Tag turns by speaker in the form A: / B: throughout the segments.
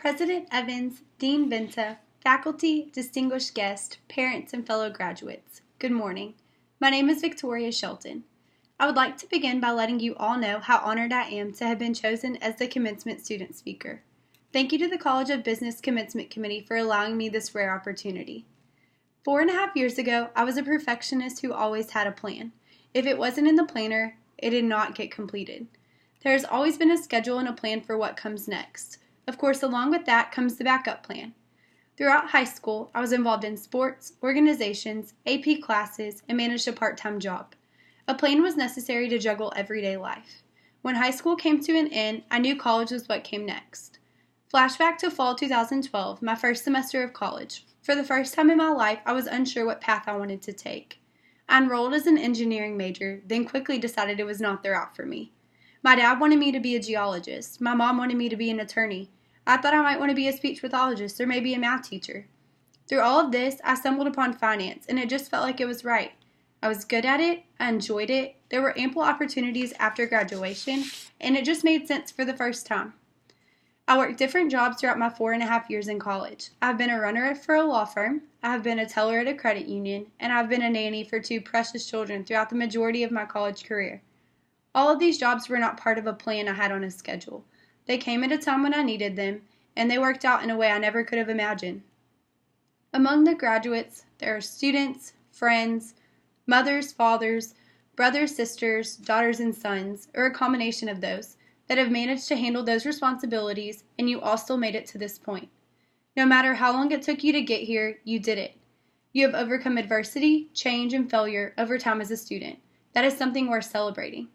A: President Evans, Dean Venta, faculty, distinguished guests, parents, and fellow graduates, good morning. My name is Victoria Shelton. I would like to begin by letting you all know how honored I am to have been chosen as the commencement student speaker. Thank you to the College of Business Commencement Committee for allowing me this rare opportunity. 4.5 years ago, I was a perfectionist who always had a plan. If it wasn't in the planner, it did not get completed. There has always been a schedule and a plan for what comes next. Of course, along with that comes the backup plan. Throughout high school, I was involved in sports, organizations, AP classes, and managed a part-time job. A plan was necessary to juggle everyday life. When high school came to an end, I knew college was what came next. Flashback to fall 2012, my first semester of college. For the first time in my life, I was unsure what path I wanted to take. I enrolled as an engineering major, then quickly decided it was not the route for me. My dad wanted me to be a geologist. My mom wanted me to be an attorney. I thought I might want to be a speech pathologist or maybe a math teacher. Through all of this, I stumbled upon finance, and it just felt like it was right. I was good at it, I enjoyed it, there were ample opportunities after graduation, and it just made sense for the first time. I worked different jobs throughout my 4.5 years in college. I've been a runner for a law firm, I have been a teller at a credit union, and I've been a nanny for 2 precious children throughout the majority of my college career. All of these jobs were not part of a plan I had on a schedule. They came at a time when I needed them, and they worked out in a way I never could have imagined. Among the graduates, there are students, friends, mothers, fathers, brothers, sisters, daughters, and sons, or a combination of those, that have managed to handle those responsibilities, and you all still made it to this point. No matter how long it took you to get here, you did it. You have overcome adversity, change, and failure over time as a student. That is something worth celebrating.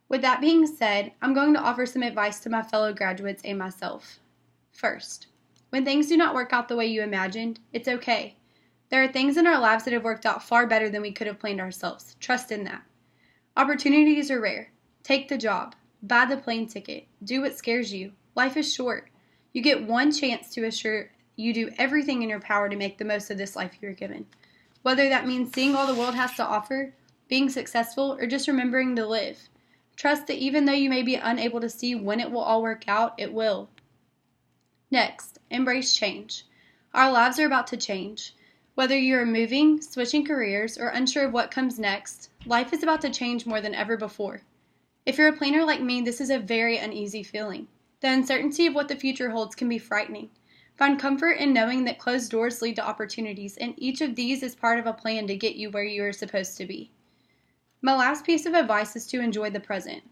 A: With that being said, I'm going to offer some advice to my fellow graduates and myself. First, when things do not work out the way you imagined, it's okay. There are things in our lives that have worked out far better than we could have planned ourselves. Trust in that. Opportunities are rare. Take the job. Buy the plane ticket. Do what scares you. Life is short. You get one chance to assure you do everything in your power to make the most of this life you are given. Whether that means seeing all the world has to offer, being successful, or just remembering to live. Trust that even though you may be unable to see when it will all work out, it will. Next, embrace change. Our lives are about to change. Whether you are moving, switching careers, or unsure of what comes next, life is about to change more than ever before. If you're a planner like me, this is a very uneasy feeling. The uncertainty of what the future holds can be frightening. Find comfort in knowing that closed doors lead to opportunities, and each of these is part of a plan to get you where you are supposed to be. My last piece of advice is to enjoy the present.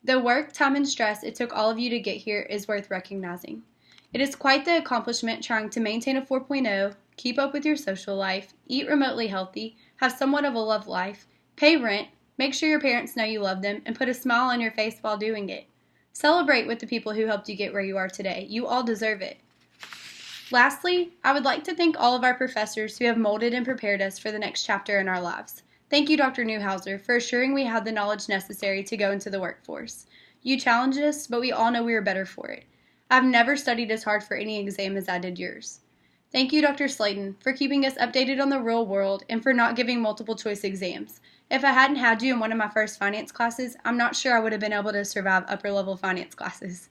A: The work, time, and stress it took all of you to get here is worth recognizing. It is quite the accomplishment trying to maintain a 4.0, keep up with your social life, eat remotely healthy, have somewhat of a love life, pay rent, make sure your parents know you love them, and put a smile on your face while doing it. Celebrate with the people who helped you get where you are today. You all deserve it. Lastly, I would like to thank all of our professors who have molded and prepared us for the next chapter in our lives. Thank you, Dr. Newhouser, for assuring we had the knowledge necessary to go into the workforce. You challenged us, but we all know we were better for it. I've never studied as hard for any exam as I did yours. Thank you, Dr. Slayton, for keeping us updated on the real world and for not giving multiple choice exams. If I hadn't had you in one of my first finance classes, I'm not sure I would have been able to survive upper-level finance classes.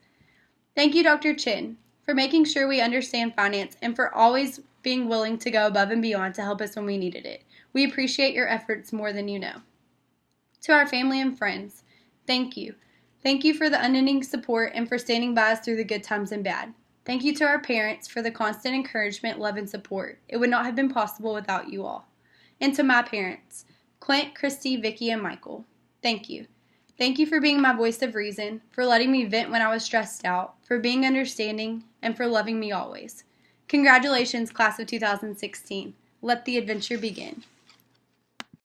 A: Thank you, Dr. Chin, for making sure we understand finance and for always being willing to go above and beyond to help us when we needed it. We appreciate your efforts more than you know. To our family and friends, thank you. Thank you for the unending support and for standing by us through the good times and bad. Thank you to our parents for the constant encouragement, love, and support. It would not have been possible without you all. And to my parents, Clint, Christy, Vicky, and Michael, thank you. Thank you for being my voice of reason, for letting me vent when I was stressed out, for being understanding, and for loving me always. Congratulations, class of 2016. Let the adventure begin.